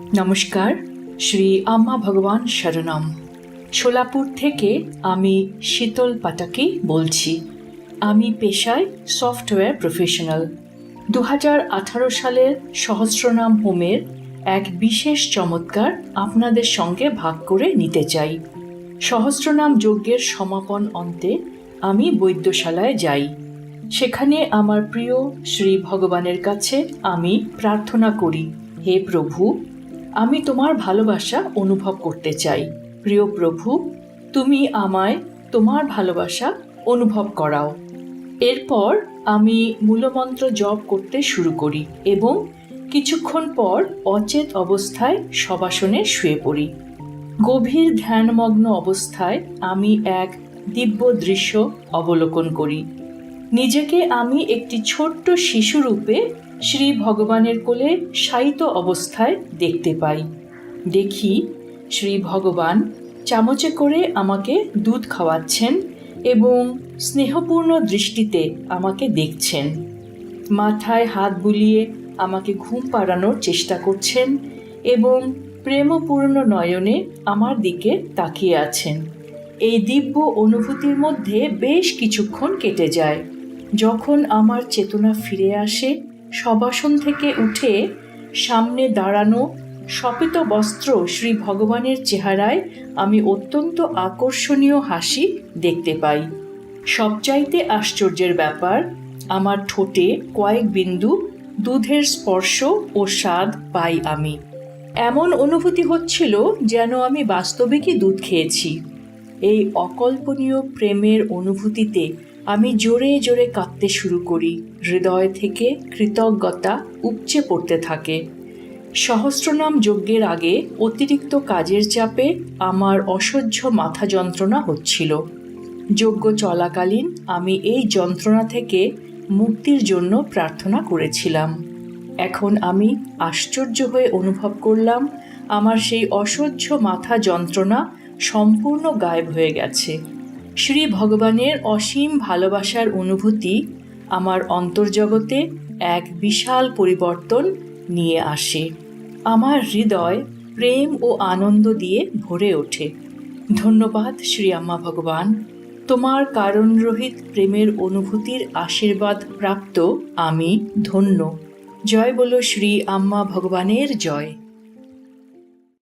নমস্কার, শ্রী আম্মা ভগবান শরণম। সোলাপুর থেকে আমি শীতল পাটাকি বলছি। আমি পেশায় সফটওয়্যার প্রফেশনাল। 2018 সালের সহস্রনাম হোমের এক বিশেষ চমৎকার আপনাদের সঙ্গে ভাগ করে নিতে চাই। সহস্রনাম যজ্ঞের সমাপন অন্তে আমি বৈদ্যশালায় যাই। সেখানে আমার প্রিয় শ্রী ভগবানের কাছে আমি প্রার্থনা করি, হে প্রভু, আমি তোমার ভালোবাসা অনুভব করতে চাই। প্রিয় প্রভু, তুমি আমায় তোমার ভালোবাসা অনুভব করাও। এরপর আমি মূলমন্ত্র জপ করতে শুরু করি এবং কিছুক্ষণ পর অচেত অবস্থায় শবাসনে শুয়ে পড়ি। গভীর ধ্যানমগ্ন অবস্থায় আমি এক দিব্য দৃশ্য অবলোকন করি। নিজেকে আমি একটি ছোট্ট শিশুরূপে শ্রী ভগবানের কোলে শায়িত অবস্থায় দেখতে পাই। দেখি শ্রী ভগবান চামচে করে আমাকে দুধ খাওয়াচ্ছেন এবং স্নেহপূর্ণ দৃষ্টিতে আমাকে দেখছেন। মাথায় হাত বুলিয়ে আমাকে ঘুম পাড়ানোর চেষ্টা করছেন এবং প্রেমপূর্ণ নয়নে আমার দিকে তাকিয়ে আছেন। এই দিব্য অনুভূতির মধ্যে বেশ কিছুক্ষণ কেটে যায়। যখন আমার চেতনা ফিরে আসে, শবাসন থেকে উঠে সামনে দাঁড়ানো শপিত বস্ত্র শ্রী ভগবানের চেহারায় আমি অত্যন্ত আকর্ষণীয় হাসি দেখতে পাই। সবচাইতে আশ্চর্যের ব্যাপার, আমার ঠোঁটে কয়েক বিন্দু দুধের স্পর্শ ও স্বাদ পাই আমি। এমন অনুভূতি হচ্ছিল যেন আমি বাস্তবিকই দুধ খেয়েছি। এই অকল্পনীয় প্রেমের অনুভূতিতে আমি জোরে জোরে কাঁদতে শুরু করি। হৃদয় থেকে কৃতজ্ঞতা উপচে পড়তে থাকে। সহস্রনাম যজ্ঞের আগে অতিরিক্ত কাজের চাপে আমার অসহ্য মাথা যন্ত্রণা হচ্ছিল। যজ্ঞ চলাকালীন আমি এই যন্ত্রণা থেকে মুক্তির জন্য প্রার্থনা করেছিলাম। এখন আমি আশ্চর্য হয়ে অনুভব করলাম আমার সেই অসহ্য মাথা যন্ত্রণা সম্পূর্ণ গায়েব হয়ে গেছে। শ্রী ভগবানের অসীম ভালোবাসার অনুভূতি আমার অন্তর্জগতে এক বিশাল পরিবর্তন নিয়ে আসে। আমার হৃদয় প্রেম ও আনন্দ দিয়ে ভরে ওঠে। ধন্যবাদ শ্রী আম্মা ভগবান, তোমার কারণরহিত প্রেমের অনুভূতির আশীর্বাদ প্রাপ্ত আমি ধন্য। জয় বলো শ্রী আম্মা ভগবানের জয়।